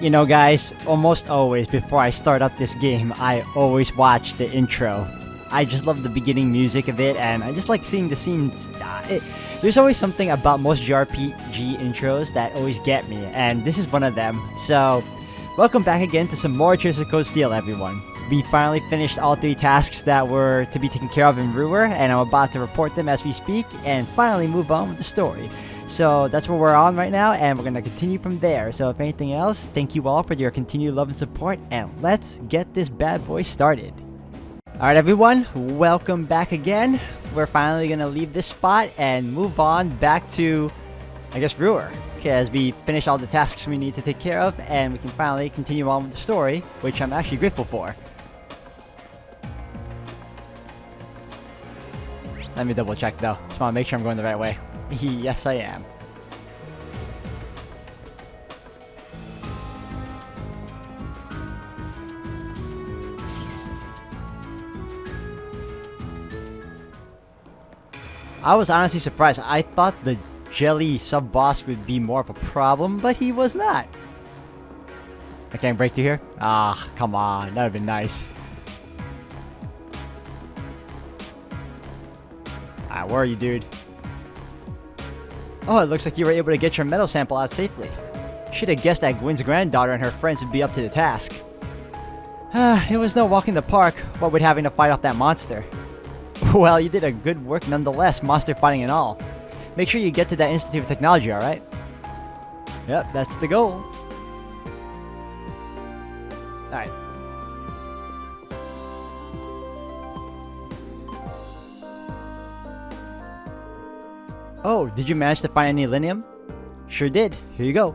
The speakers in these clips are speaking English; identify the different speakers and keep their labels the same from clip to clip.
Speaker 1: You know, guys, almost always before I start up this game, I always watch the intro. I just love the beginning music of it, and I just like seeing the scenes. There's always something about most JRPG intros that always get me, and this is one of them. So, welcome back again to some more Tears of Cold Steel, everyone. We finally finished all 3 tasks that were to be taken care of in Ruhr, and I'm about to report them as we speak, and finally move on with the story. So that's where we're on right now, and we're going to continue from there. So if anything else, thank you all for your continued love and support, and let's get this bad boy started. Alright everyone, welcome back again. We're finally going to leave this spot and move on back to, I guess, Ruhr. Okay, as we finish all the tasks we need to take care of, and we can finally continue on with the story, which I'm actually grateful for. Let me double check though. Just want to make sure I'm going the right way. Yes, I am. I was honestly surprised. I thought the jelly sub-boss would be more of a problem, but he was not. I can't break through here? Ah, come on. That would have been nice. Alright, where are you, dude? Oh, it looks like you were able to get your metal sample out safely. Should have guessed that Gwen's granddaughter and her friends would be up to the task. It was no walk in the park, what with having to fight off that monster. Well, you did a good work nonetheless, monster fighting and all. Make sure you get to that Institute of Technology, alright? Yep, that's the goal. Alright. Oh, did you manage to find any linium? Sure did. Here you go.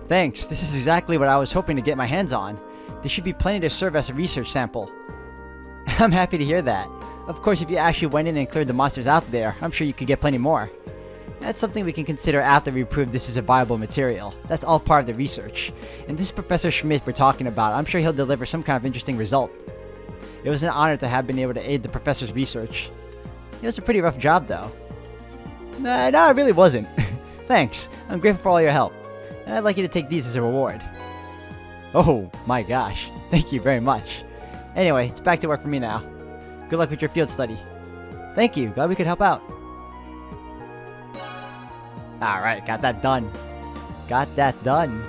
Speaker 1: Thanks. This is exactly what I was hoping to get my hands on. There should be plenty to serve as a research sample. I'm happy to hear that. Of course, if you actually went in and cleared the monsters out there, I'm sure you could get plenty more. That's something we can consider after we prove this is a viable material. That's all part of the research. And this is Professor Schmidt we're talking about. I'm sure he'll deliver some kind of interesting result. It was an honor to have been able to aid the professor's research. It was a pretty rough job, though. No, it really wasn't. Thanks. I'm grateful for all your help. And I'd like you to take these as a reward. Oh, my gosh. Thank you very much. Anyway, it's back to work for me now. Good luck with your field study. Thank you. Glad we could help out. Alright, got that done. Got that done.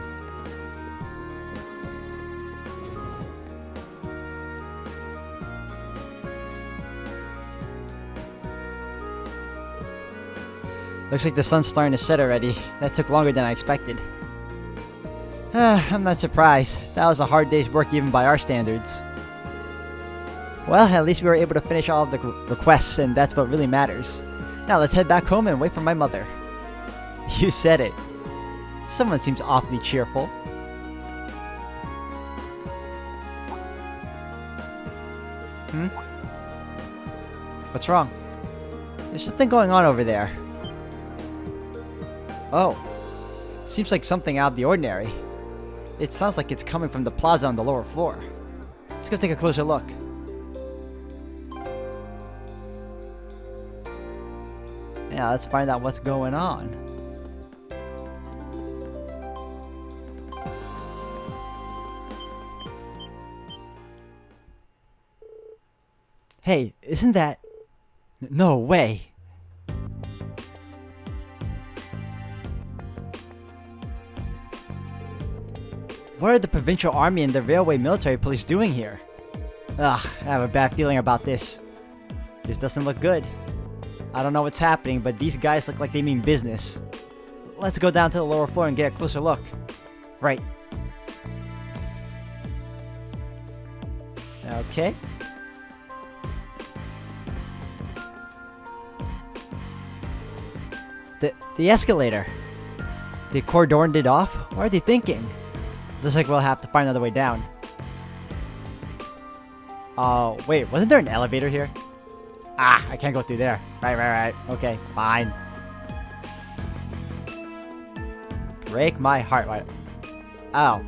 Speaker 1: Looks like the sun's starting to set already. That took longer than I expected. I'm not surprised. That was a hard day's work even by our standards. Well, at least we were able to finish all of the requests, and that's what really matters. Now let's head back home and wait for my mother. You said it. Someone seems awfully cheerful. What's wrong? There's something going on over there. Oh. Seems like something out of the ordinary. It sounds like it's coming from the plaza on the lower floor. Let's go take a closer look. Yeah, let's find out what's going on. Hey, isn't that... No way! What are the provincial army and the railway military police doing here? Ugh, I have a bad feeling about this. This doesn't look good. I don't know what's happening, but these guys look like they mean business. Let's go down to the lower floor and get a closer look. Right. Okay. The escalator. They cordoned it off? What are they thinking? Looks like we'll have to find another way down. Oh, wait, wasn't there an elevator here? Ah, I can't go through there. Right. Okay, fine. Break my heart. Right. Oh.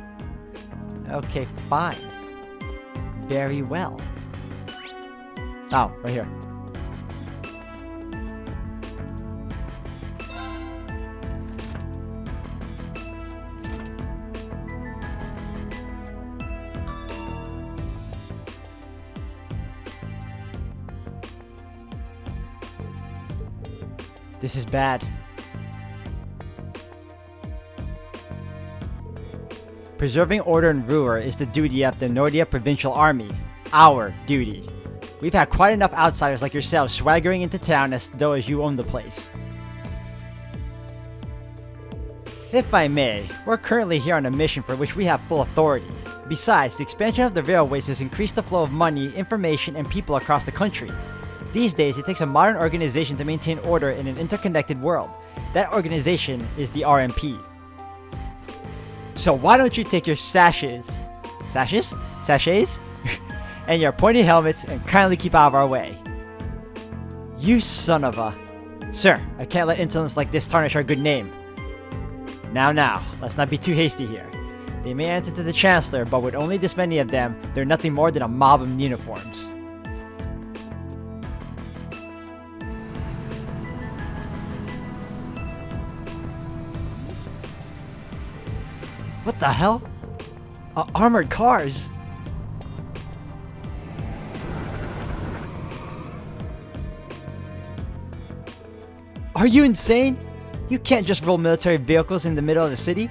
Speaker 1: Okay, fine. Very well. Oh, right here. This is bad. Preserving order in Ruhr is the duty of the Nordia Provincial Army. Our duty. We've had quite enough outsiders like yourselves swaggering into town as though you own the place. If I may, we're currently here on a mission for which we have full authority. Besides, the expansion of the railways has increased the flow of money, information, and people across the country. These days, it takes a modern organization to maintain order in an interconnected world. That organization is the RMP. So why don't you take your sachets? And your pointy helmets and kindly keep out of our way. You son of a... Sir, I can't let insolence like this tarnish our good name. Now, let's not be too hasty here. They may answer to the Chancellor, but with only this many of them, they're nothing more than a mob in uniforms. What the hell? Armored cars! Are you insane? You can't just roll military vehicles in the middle of the city.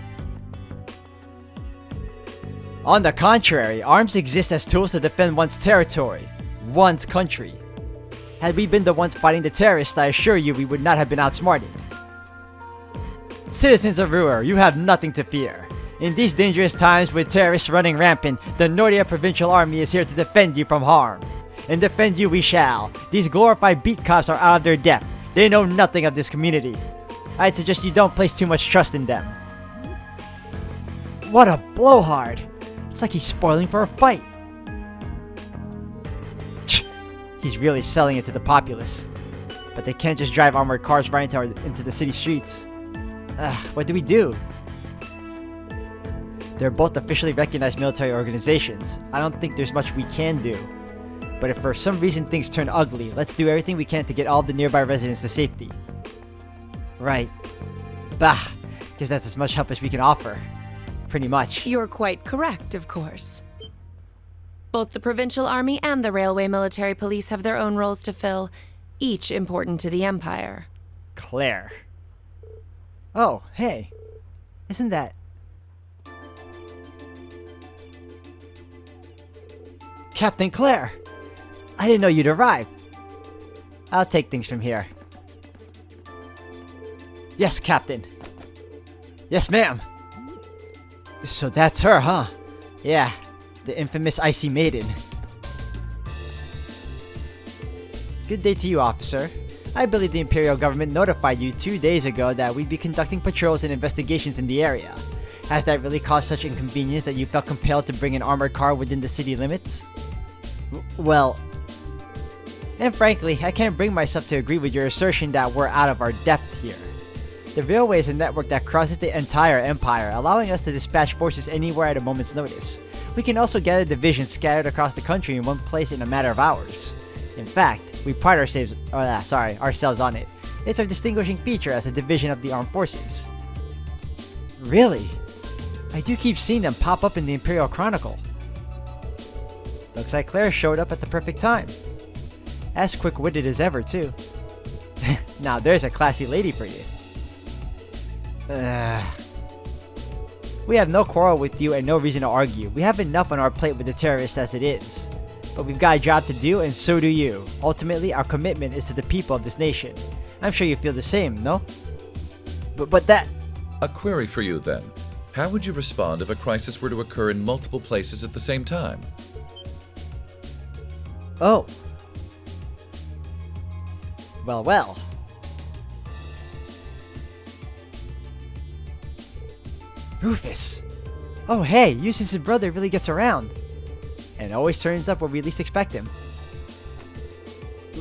Speaker 1: On the contrary, arms exist as tools to defend one's territory, one's country. Had we been the ones fighting the terrorists, I assure you we would not have been outsmarted. Citizens of Ruhr, you have nothing to fear. In these dangerous times with terrorists running rampant, the Nordia Provincial Army is here to defend you from harm. And defend you we shall. These glorified beat cops are out of their depth. They know nothing of this community. I'd suggest you don't place too much trust in them. What a blowhard! It's like he's spoiling for a fight. He's really selling it to the populace. But they can't just drive armored cars right into the city streets. What do we do? They're both officially recognized military organizations. I don't think there's much we can do. But if for some reason things turn ugly, let's do everything we can to get all the nearby residents to safety. Right. Bah, guess that's as much help as we can offer. Pretty much.
Speaker 2: You're quite correct, of course. Both the Provincial Army and the Railway Military Police have their own roles to fill, each important to the Empire.
Speaker 1: Claire. Oh, hey. Isn't that... Captain Claire! I didn't know you'd arrived. I'll take things from here. Yes, Captain. Yes, ma'am. So that's her, huh? Yeah, the infamous Icy Maiden. Good day to you, officer. I believe the Imperial government notified you 2 days ago that we'd be conducting patrols and investigations in the area. Has that really caused such inconvenience that you felt compelled to bring an armored car within the city limits? Well... And frankly, I can't bring myself to agree with your assertion that we're out of our depth here. The railway is a network that crosses the entire empire, allowing us to dispatch forces anywhere at a moment's notice. We can also gather divisions scattered across the country in one place in a matter of hours. In fact, we pride ourselves on it. It's our distinguishing feature as a division of the armed forces. Really? I do keep seeing them pop up in the Imperial Chronicle. Looks like Claire showed up at the perfect time. As quick-witted as ever, too. Now there's a classy lady for you. We have no quarrel with you and no reason to argue. We have enough on our plate with the terrorists as it is. But we've got a job to do, and so do you. Ultimately, our commitment is to the people of this nation. I'm sure you feel the same, no? But that...
Speaker 3: A query for you, then. How would you respond if a crisis were to occur in multiple places at the same time?
Speaker 1: Oh. Well. Rufus! Oh hey, Eustace's brother really gets around. And always turns up where we least expect him.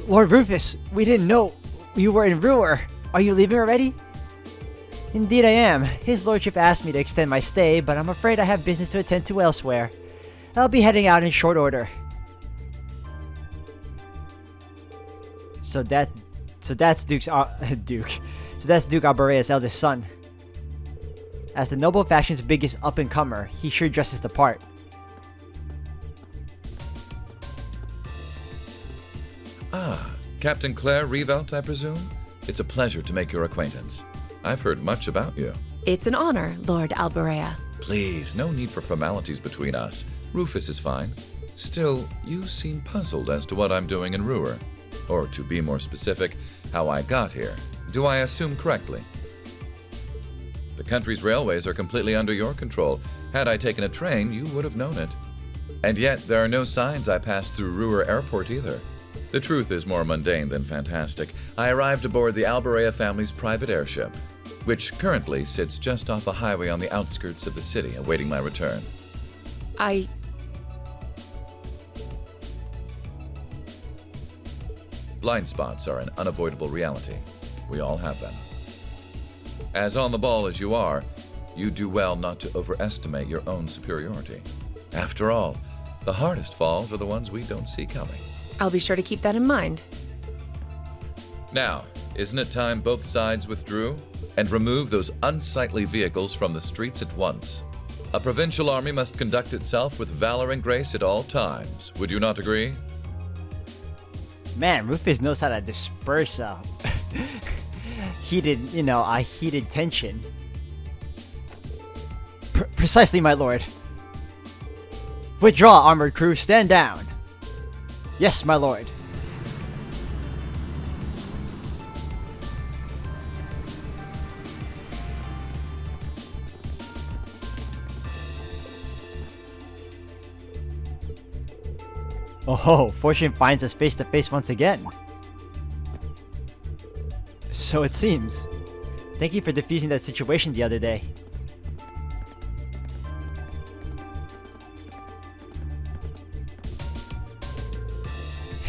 Speaker 1: Lord Rufus, we didn't know you were in Ruhr. Are you leaving already? Indeed I am. His lordship asked me to extend my stay, but I'm afraid I have business to attend to elsewhere. I'll be heading out in short order. So that's Duke Albarea's eldest son. As the noble faction's biggest up-and-comer, he sure dresses the part.
Speaker 3: Ah, Captain Claire Revelt, I presume? It's a pleasure to make your acquaintance. I've heard much about you.
Speaker 2: It's an honor, Lord Alberea.
Speaker 3: Please, no need for formalities between us. Rufus is fine. Still, you seem puzzled as to what I'm doing in Ruhr. Or, to be more specific, how I got here. Do I assume correctly? The country's railways are completely under your control. Had I taken a train, you would have known it. And yet, there are no signs I passed through Ruhr Airport either. The truth is more mundane than fantastic. I arrived aboard the Alberea family's private airship, which currently sits just off a highway on the outskirts of the city, awaiting my return. Blind spots are an unavoidable reality. We all have them. As on the ball as you are, you do well not to overestimate your own superiority. After all, the hardest falls are the ones we don't see coming.
Speaker 2: I'll be sure to keep that in mind.
Speaker 3: Now, isn't it time both sides withdrew and remove those unsightly vehicles from the streets at once? A provincial army must conduct itself with valor and grace at all times. Would you not agree?
Speaker 1: Man, Rufus knows how to disperse a heated tension. Precisely, my lord. Withdraw, armored crew, stand down. Yes, my lord. Oh, fortune finds us face to face once again. So it seems. Thank you for defusing that situation the other day.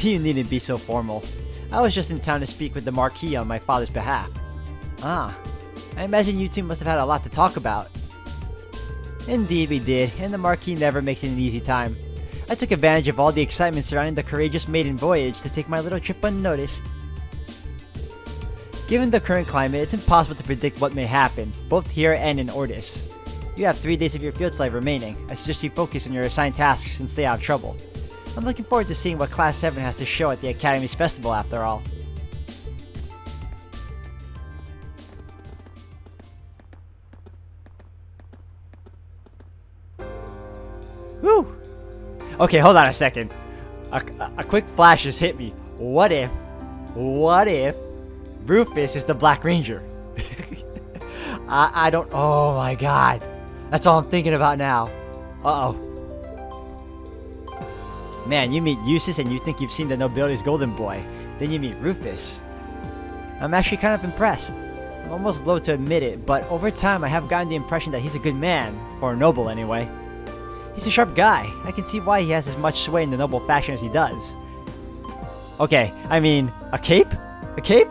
Speaker 1: You needn't be so formal. I was just in town to speak with the Marquis on my father's behalf. Ah, I imagine you two must have had a lot to talk about. Indeed we did, and the Marquis never makes it an easy time. I took advantage of all the excitement surrounding the courageous maiden voyage to take my little trip unnoticed. Given the current climate, it's impossible to predict what may happen, both here and in Ordis. You have 3 days of your field life remaining. I suggest you focus on your assigned tasks and stay out of trouble. I'm looking forward to seeing what Class 7 has to show at the Academy's festival after all. Whew! Okay, hold on a second. A quick flash just hit me. What if Rufus is the Black Ranger? I don't, oh my god. That's all I'm thinking about now. Uh-oh. Man, you meet Eustace and you think you've seen the nobility's golden boy. Then you meet Rufus. I'm actually kind of impressed. I'm almost loath to admit it, but over time I have gotten the impression that he's a good man. For a noble, anyway. He's a sharp guy. I can see why he has as much sway in the noble faction as he does. Okay, I mean, a cape? A cape?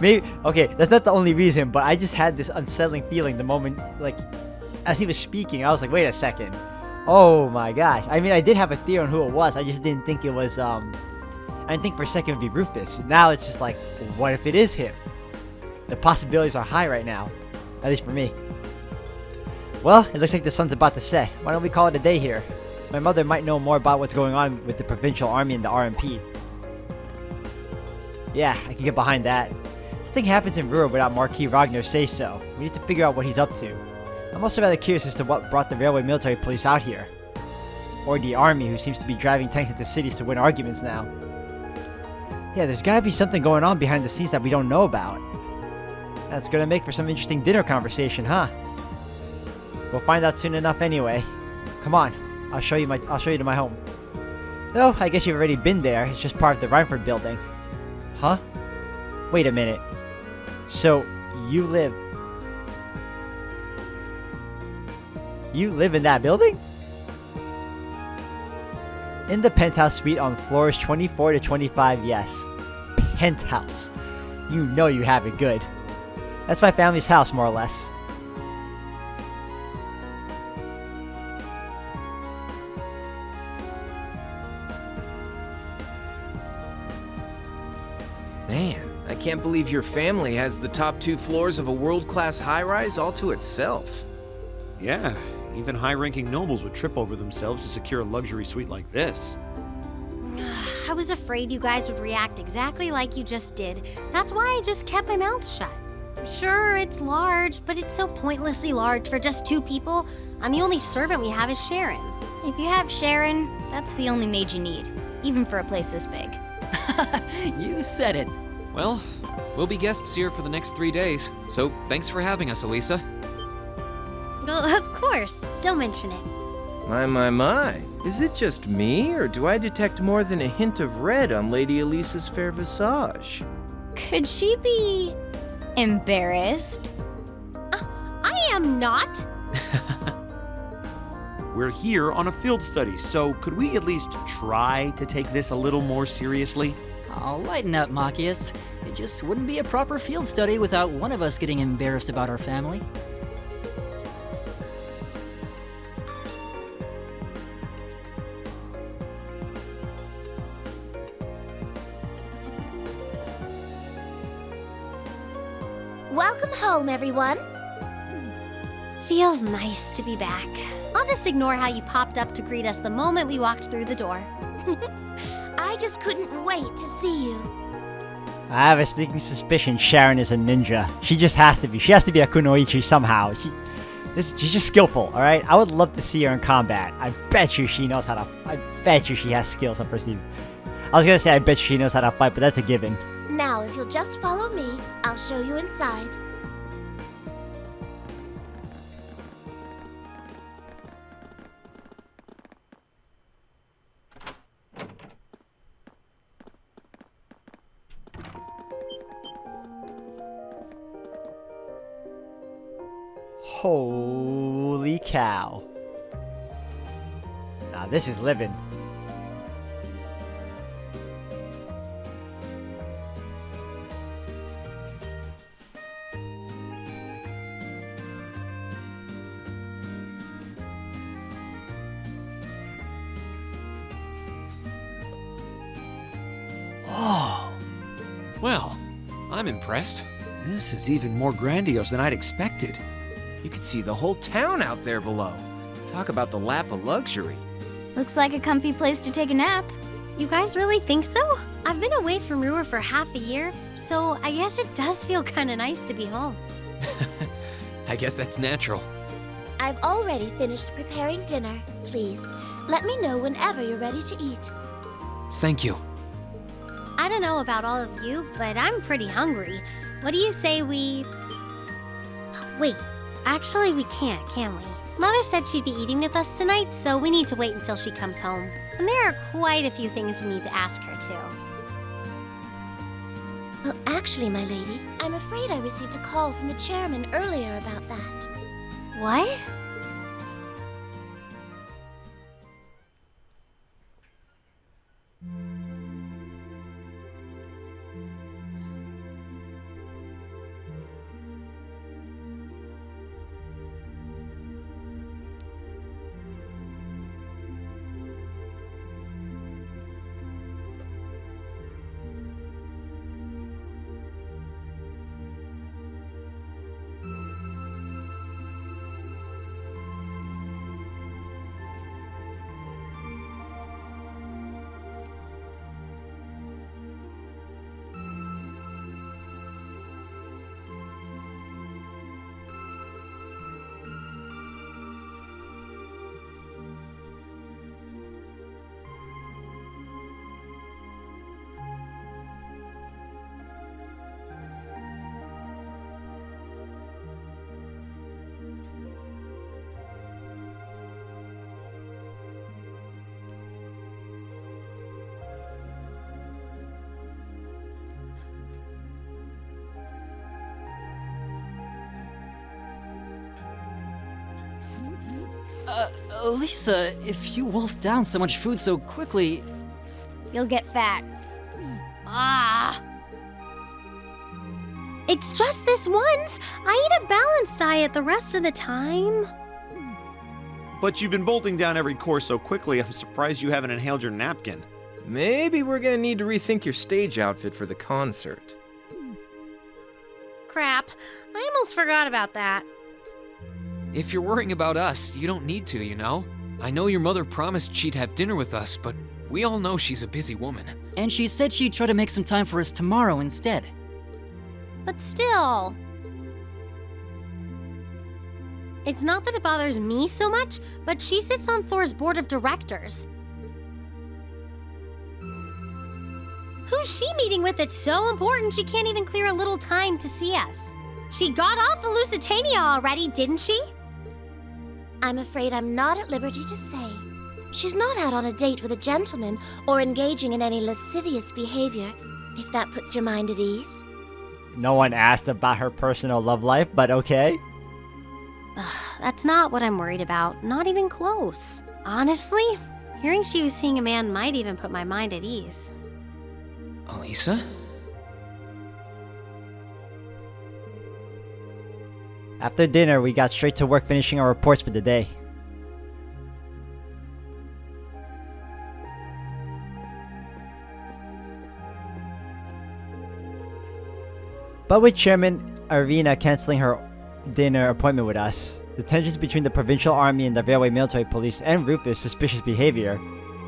Speaker 1: Maybe, okay, that's not the only reason, but I just had this unsettling feeling the moment, like, as he was speaking, I was like, wait a second. Oh my gosh. I mean, I did have a theory on who it was, I just didn't think it was, I didn't think for a second it would be Rufus. Now it's just like, what if it is him? The possibilities are high right now, at least for me. Well, it looks like the sun's about to set. Why don't we call it a day here? My mother might know more about what's going on with the provincial army and the RMP. Yeah, I can get behind that. Nothing happens in Ruhr without Marquis Ragnar say so. We need to figure out what he's up to. I'm also rather curious as to what brought the railway military police out here. Or the army, who seems to be driving tanks into cities to win arguments now. Yeah, there's gotta be something going on behind the scenes that we don't know about. That's gonna make for some interesting dinner conversation, huh? We'll find out soon enough anyway. Come on, I'll show you to my home. No, I guess you've already been there. It's just part of the Reinford building. Huh? Wait a minute. So, you live in that building? In the penthouse suite on floors 24 to 25, yes. Penthouse. You know you have it good. That's my family's house, more or less.
Speaker 4: Man, I can't believe your family has the top 2 floors of a world-class high-rise all to itself.
Speaker 5: Yeah, even high-ranking nobles would trip over themselves to secure a luxury suite like this.
Speaker 6: I was afraid you guys would react exactly like you just did. That's why I just kept my mouth shut. Sure, it's large, but it's so pointlessly large for just 2 people, and the only servant we have is Sharon.
Speaker 7: If you have Sharon, that's the only maid you need, even for a place this big.
Speaker 8: You said it.
Speaker 9: Well, we'll be guests here for the next 3 days, so thanks for having us, Elisa.
Speaker 6: Well, of course. Don't mention it.
Speaker 4: My. Is it just me, or do I detect more than a hint of red on Lady Elisa's fair visage?
Speaker 7: Could she be embarrassed?
Speaker 6: I am not.
Speaker 5: We're here on a field study, so could we at least try to take this a little more seriously?
Speaker 8: Oh, lighten up, Machias. It just wouldn't be a proper field study without one of us getting embarrassed about our family.
Speaker 6: Welcome home, everyone. Feels nice to be back. I'll just ignore how you popped up to greet us the moment we walked through the door. I just couldn't wait to see you.
Speaker 1: I have a sneaking suspicion Sharon is a ninja. She just has to be. She has to be a kunoichi somehow. She's just skillful, alright? I would love to see her in combat. I bet you she knows how to... I bet you she has skills up her sleeve. I was gonna say I bet she knows how to fight, but that's a given.
Speaker 10: Now, if you'll just follow me, I'll show you inside.
Speaker 1: Holy cow. Now this is living.
Speaker 9: Whoa. Well, I'm impressed.
Speaker 5: This is even more grandiose than I'd expected.
Speaker 4: You could see the whole town out there below. Talk about the lap of luxury.
Speaker 7: Looks like a comfy place to take a nap.
Speaker 6: You guys really think so? I've been away from Ruhr for half a year, so I guess it does feel kind of nice to be home.
Speaker 9: I guess that's natural.
Speaker 10: I've already finished preparing dinner. Please, let me know whenever you're ready to eat.
Speaker 9: Thank you.
Speaker 6: I don't know about all of you, but I'm pretty hungry. What do you say we... Wait, actually we can't, can we? Mother said she'd be eating with us tonight, so we need to wait until she comes home. And there are quite a few things we need to ask her, too.
Speaker 10: Well, actually, my lady, I'm afraid I received a call from the chairman earlier about that.
Speaker 6: What?
Speaker 8: Lisa, if you wolf down so much food so quickly...
Speaker 7: You'll get fat.
Speaker 6: Ah! It's just this once. I eat a balanced diet the rest of the time.
Speaker 5: But you've been bolting down every course so quickly, I'm surprised you haven't inhaled your napkin.
Speaker 4: Maybe we're gonna need to rethink your stage outfit for the concert.
Speaker 6: Crap. I almost forgot about that.
Speaker 9: If you're worrying about us, you don't need to, you know? I know your mother promised she'd have dinner with us, but we all know she's a busy woman.
Speaker 8: And she said she'd try to make some time for us tomorrow instead.
Speaker 6: But still... It's not that it bothers me so much, but she sits on Thor's board of directors. Who's she meeting with that's so important she can't even clear a little time to see us? She got off the Lusitania already, didn't she?
Speaker 10: I'm afraid I'm not at liberty to say. She's not out on a date with a gentleman or engaging in any lascivious behavior, if that puts your mind at ease.
Speaker 1: No one asked about her personal love life, but okay.
Speaker 6: That's not what I'm worried about, not even close. Honestly, hearing she was seeing a man might even put my mind at ease.
Speaker 9: Elisa?
Speaker 1: After dinner, we got straight to work finishing our reports for the day. But with Chairman Arena canceling her dinner appointment with us, the tensions between the provincial army and the railway military police, and Rufus' suspicious behavior,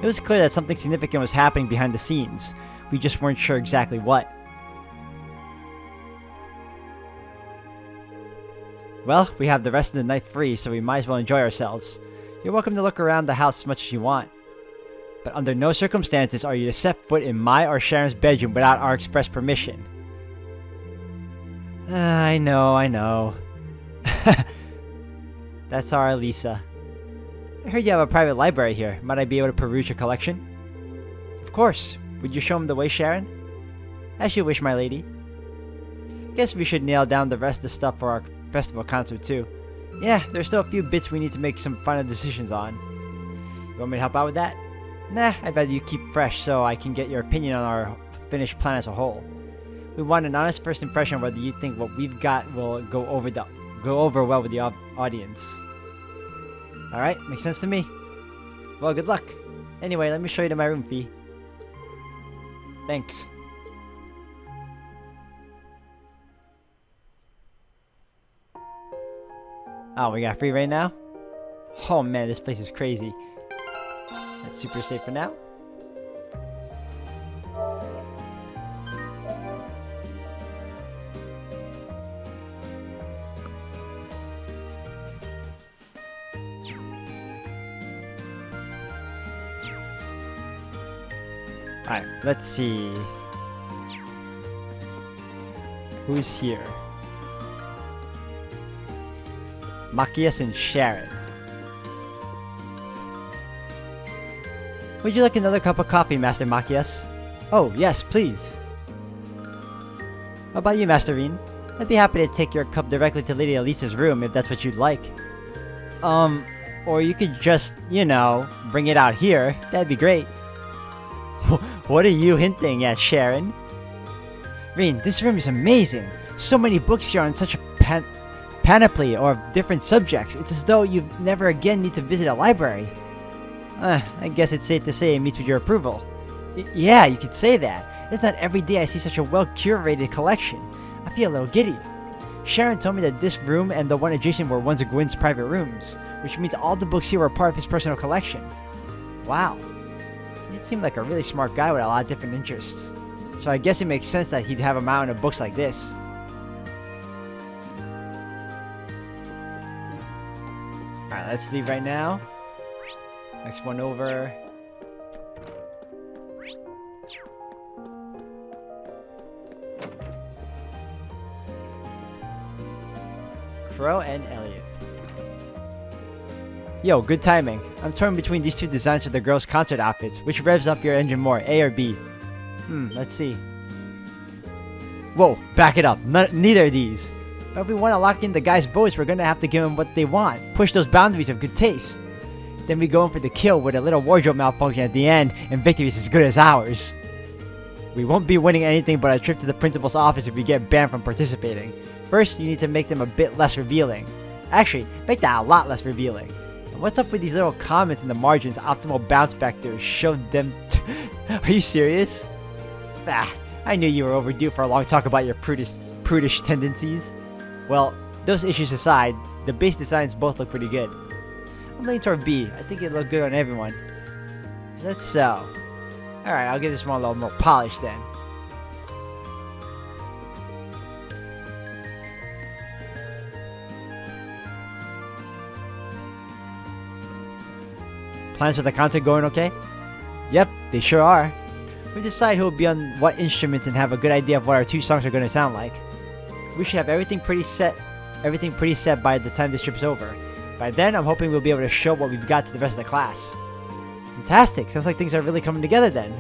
Speaker 1: it was clear that something significant was happening behind the scenes. We just weren't sure exactly what. Well, we have the rest of the night free, so we might as well enjoy ourselves. You're welcome to look around the house as much as you want. But under no circumstances are you to set foot in my or Sharon's bedroom without our express permission. I know. That's our Lisa. I heard you have a private library here. Might I be able to peruse your collection? Of course. Would you show him the way, Sharon? As you wish, my lady. Guess we should nail down the rest of the stuff for our festival concert too. Yeah, there's still a few bits we need to make some final decisions on. You want me to help out with that? Nah, I'd rather you keep fresh so I can get your opinion on our finished plan as a whole. We want an honest first impression of whether you think what we've got will go over well with the audience. Alright, makes sense to me. Well, good luck. Anyway, let me show you to my room, Fee. Thanks. Oh, we got free right now? Oh man, this place is crazy. That's super safe for now. Alright, let's see. Who's here? Machias and Sharon. Would you like another cup of coffee, Master Machias? Oh, yes, please. How about you, Master Reen? I'd be happy to take your cup directly to Lady Elisa's room if that's what you'd like. Or you could just, bring it out here. That'd be great. What are you hinting at, Sharon? Reen, this room is amazing. So many books here on such a panoply of different subjects. It's as though you never again need to visit a library. I guess it's safe to say it meets with your approval. Yeah, you could say that. It's not every day I see such a well-curated collection. I feel a little giddy. Sharon told me that this room and the one adjacent were ones of Gwyn's private rooms, which means all the books here were part of his personal collection. Wow. He seemed like a really smart guy with a lot of different interests. So I guess it makes sense that he'd have a mountain of books like this. Alright, let's leave right now. Next one over. Crow and Elliot. Yo, good timing. I'm torn between these two designs for the girls' concert outfits. Which revs up your engine more, A or B? Let's see. Whoa, back it up. Neither of these. But if we want to lock in the guys' votes, we're going to have to give them what they want. Push those boundaries of good taste. Then we go in for the kill with a little wardrobe malfunction at the end, and victory is as good as ours. We won't be winning anything but a trip to the principal's office if we get banned from participating. First, you need to make them a bit less revealing. Actually, make that a lot less revealing. And what's up with these little comments in the margins? Optimal bounce back to show them. Are you serious? I knew you were overdue for a long talk about your prudish tendencies. Well, those issues aside, the base designs both look pretty good. I'm leaning toward B. I think it looked good on everyone. That's so. Alright, I'll give this one a little more polish then. Plans for the concert going okay? Yep, they sure are. We decide who will be on what instruments and have a good idea of what our 2 songs are going to sound like. We should have everything pretty set by the time this trip's over. By then, I'm hoping we'll be able to show what we've got to the rest of the class. Fantastic! Sounds like things are really coming together then.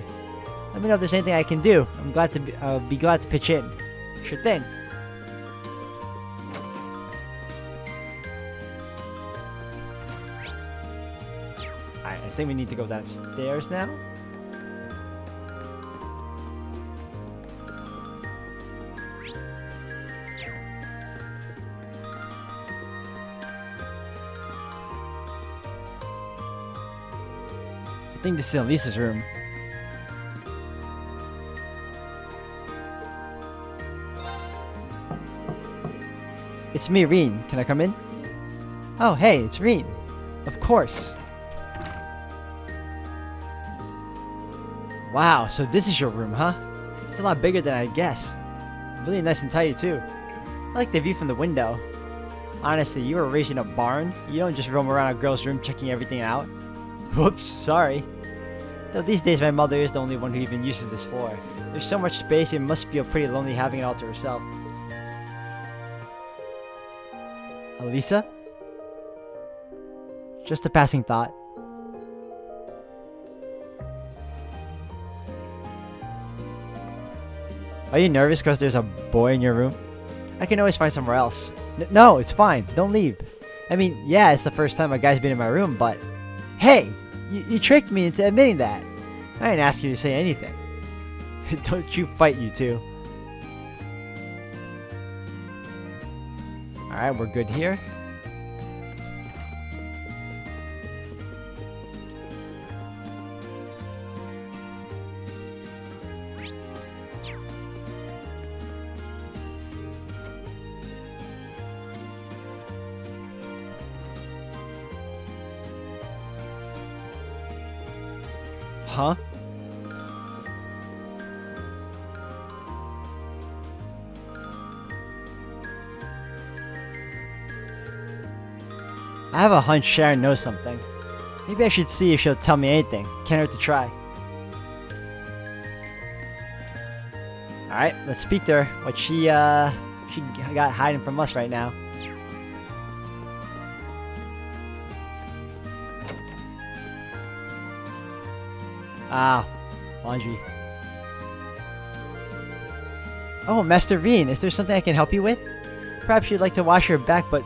Speaker 1: Let me know if there's anything I can do. I'm glad to be glad to pitch in. Sure thing. Alright, I think we need to go downstairs now. I think this is Elisa's room. It's me, Reen. Can I come in? Oh, hey, it's Reen. Of course. Wow, so this is your room, huh? It's a lot bigger than I guessed. Really nice and tidy, too. I like the view from the window. Honestly, you were raised in a barn. You don't just roam around a girl's room checking everything out. Whoops, sorry. Though these days my mother is the only one who even uses this floor. There's so much space, it must feel pretty lonely having it all to herself. Elisa? Just a passing thought. Are you nervous because there's a boy in your room? I can always find somewhere else. No, it's fine. Don't leave. I mean, yeah, it's the first time a guy's been in my room, but... Hey! You tricked me into admitting that. I didn't ask you to say anything. Don't you fight, you two. Alright, we're good here. Huh? I have a hunch Sharon knows something. Maybe I should see if she'll tell me anything. Can't hurt to try. Alright, let's speak to her. What she got hiding from us right now. Ah, laundry. Oh, Master Veen, is there something I can help you with? Perhaps you'd like to wash your back, but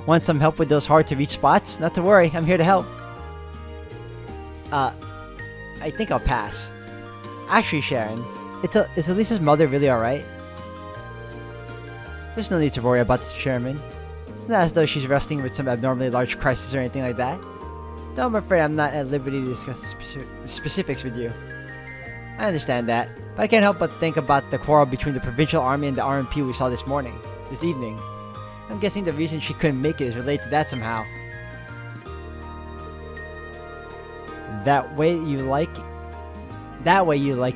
Speaker 1: want some help with those hard-to-reach spots? Not to worry, I'm here to help. I think I'll pass. Actually, Sharon, is Elisa's mother really alright? There's no need to worry about this, Chairman. It's not as though she's wrestling with some abnormally large crisis or anything like that. Though I'm afraid I'm not at liberty to discuss the specifics with you. I understand that, but I can't help but think about the quarrel between the Provincial Army and the RMP we saw this evening. I'm guessing the reason she couldn't make it is related to that somehow. That way you like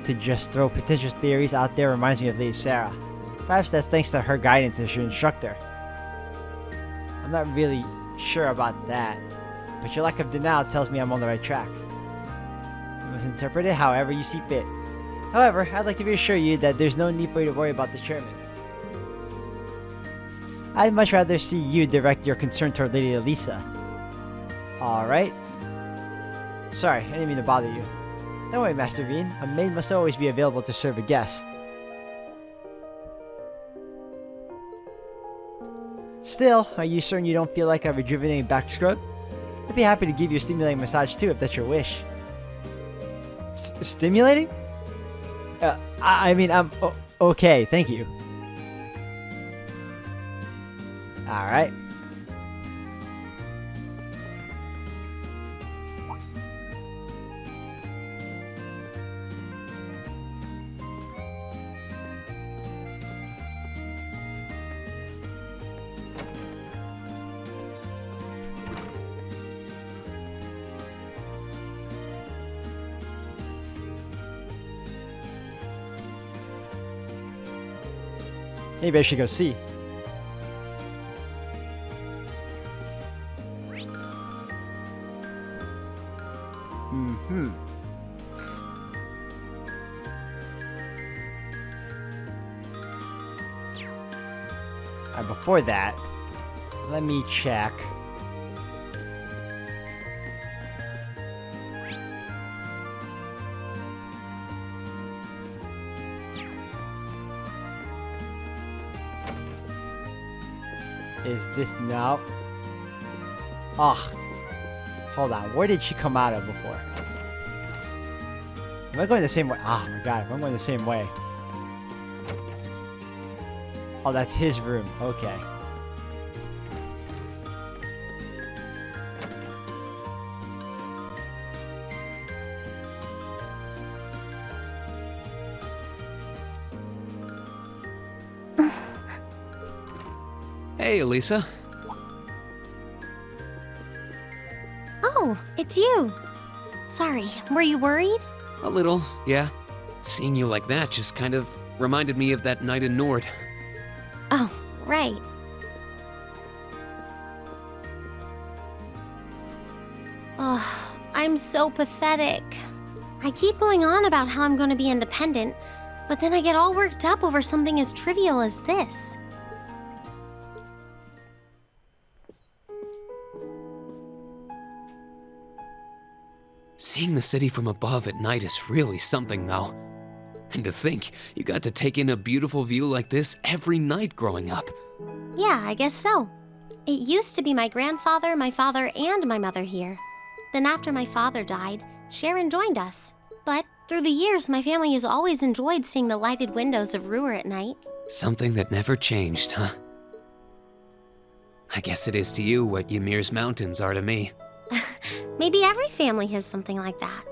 Speaker 1: to just throw potential theories out there reminds me of Lady Sarah. Perhaps that's thanks to her guidance as your instructor. I'm not really sure about that, but your lack of denial tells me I'm on the right track. You must interpret it however you see fit. However, I'd like to reassure you that there's no need for you to worry about the chairman. I'd much rather see you direct your concern toward Lady Elisa. Alright. Sorry, I didn't mean to bother you. Don't worry, Master Veen. A maid must always be available to serve a guest. Still, are you certain you don't feel like a rejuvenating back scrub? I'd be happy to give you a stimulating massage too, if that's your wish. Stimulating? I mean, I'm okay, thank you. Alright. Maybe I should go see. Before that, let me check. Is this no? Hold on. Where did she come out of before? Am I going the same way? Oh my god, I'm going the same way. Oh, that's his room. Okay.
Speaker 9: Hey, Elisa.
Speaker 6: Oh, it's you. Sorry, were you worried?
Speaker 9: A little, yeah. Seeing you like that just kind of reminded me of that night in Nord.
Speaker 6: Oh, right. Oh, I'm so pathetic. I keep going on about how I'm going to be independent, but then I get all worked up over something as trivial as this.
Speaker 9: Seeing the city from above at night is really something, though. And to think, you got to take in a beautiful view like this every night growing up.
Speaker 6: Yeah, I guess so. It used to be my grandfather, my father, and my mother here. Then after my father died, Sharon joined us. But through the years, my family has always enjoyed seeing the lighted windows of Ruhr at night.
Speaker 9: Something that never changed, huh? I guess it is to you what Ymir's mountains are to me.
Speaker 6: Maybe every family has something like that.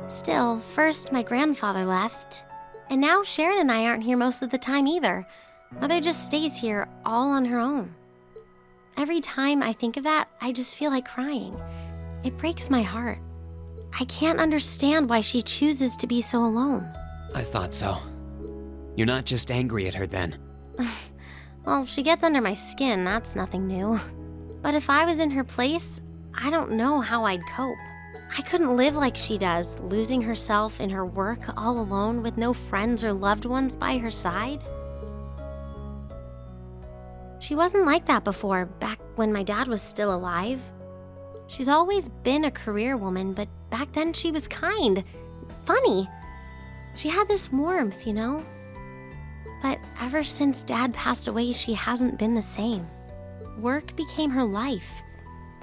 Speaker 6: Still, first my grandfather left, and now Sharon and I aren't here most of the time either. Mother just stays here all on her own. Every time I think of that, I just feel like crying. It breaks my heart. I can't understand why she chooses to be so alone.
Speaker 9: I thought so. You're not just angry at her then.
Speaker 6: Well, she gets under my skin, that's nothing new. But if I was in her place, I don't know how I'd cope. I couldn't live like she does, losing herself in her work all alone with no friends or loved ones by her side. She wasn't like that before, back when my dad was still alive. She's always been a career woman, but back then she was kind, funny. She had this warmth, you know? But ever since Dad passed away, she hasn't been the same. Work became her life.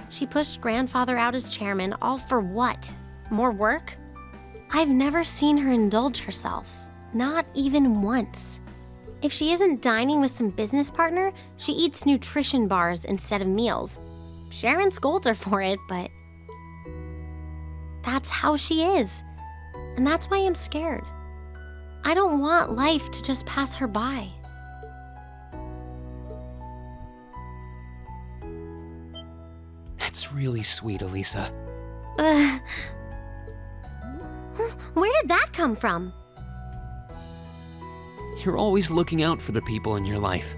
Speaker 6: She pushed Grandfather out as chairman, all for what? More work? I've never seen her indulge herself, not even once. If she isn't dining with some business partner, she eats nutrition bars instead of meals. Sharon scolds her for it, but that's how she is. And that's why I'm scared. I don't want life to just pass her by.
Speaker 9: That's really sweet, Elisa.
Speaker 6: Where did that come from?
Speaker 9: You're always looking out for the people in your life.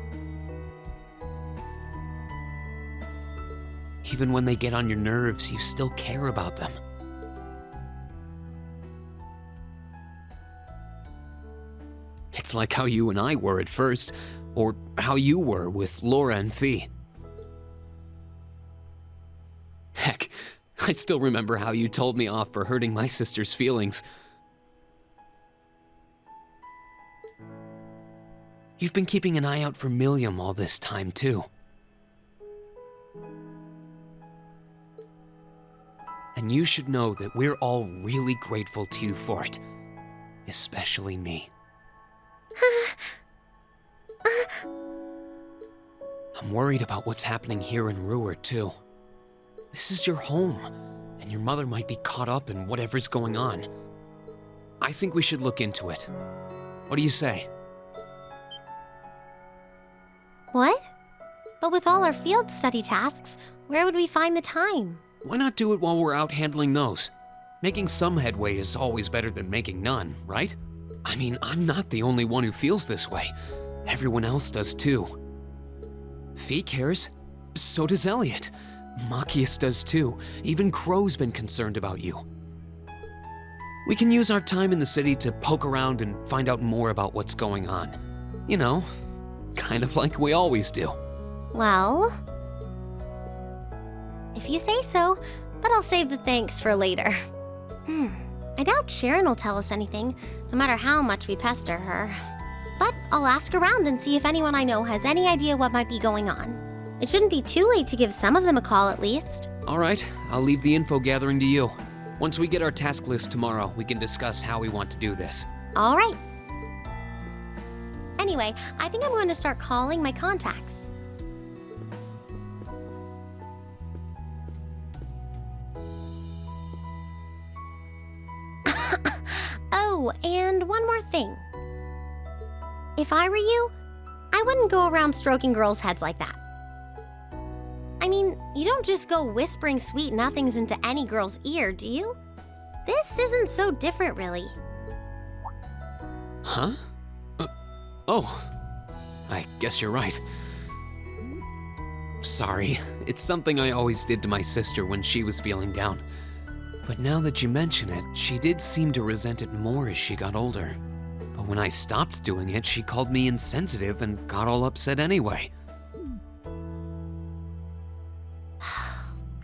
Speaker 9: Even when they get on your nerves, you still care about them. It's like how you and I were at first, or how you were with Laura and Fee. Heck, I still remember how you told me off for hurting my sister's feelings. You've been keeping an eye out for Milliam all this time, too. And you should know that we're all really grateful to you for it. Especially me. I'm worried about what's happening here in Ruhr, too. This is your home, and your mother might be caught up in whatever's going on. I think we should look into it. What do you say?
Speaker 6: What? But with all our field study tasks, where would we find the time?
Speaker 9: Why not do it while we're out handling those? Making some headway is always better than making none, right? I mean, I'm not the only one who feels this way. Everyone else does too. Fee cares. So does Elliot. Machias does too. Even Crow's been concerned about you. We can use our time in the city to poke around and find out more about what's going on. You know, kind of like we always do.
Speaker 6: Well, if you say so, but I'll save the thanks for later. I doubt Sharon will tell us anything, no matter how much we pester her. But I'll ask around and see if anyone I know has any idea what might be going on. It shouldn't be too late to give some of them a call at least.
Speaker 9: All right, I'll leave the info gathering to you. Once we get our task list tomorrow, we can discuss how we want to do this.
Speaker 6: All right. Anyway, I think I'm going to start calling my contacts. Oh, and one more thing. If I were you, I wouldn't go around stroking girls' heads like that. I mean, you don't just go whispering sweet nothings into any girl's ear, do you? This isn't so different, really.
Speaker 9: Huh? Oh, I guess you're right. Sorry, it's something I always did to my sister when she was feeling down. But now that you mention it, she did seem to resent it more as she got older. But when I stopped doing it, she called me insensitive and got all upset anyway.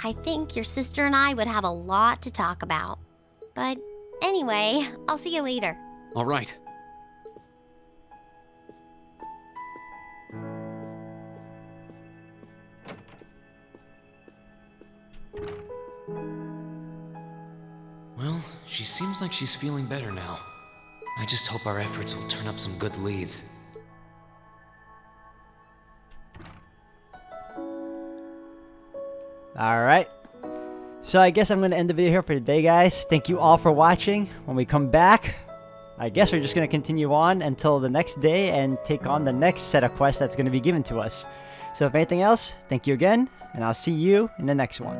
Speaker 6: I think your sister and I would have a lot to talk about. But anyway, I'll see you later.
Speaker 9: All right. Well, she seems like she's feeling better now. I just hope our efforts will turn up some good leads.
Speaker 1: Alright. So I guess I'm going to end the video here for today, guys. Thank you all for watching. When we come back, I guess we're just going to continue on until the next day and take on the next set of quests that's going to be given to us. So if anything else, thank you again, and I'll see you in the next one.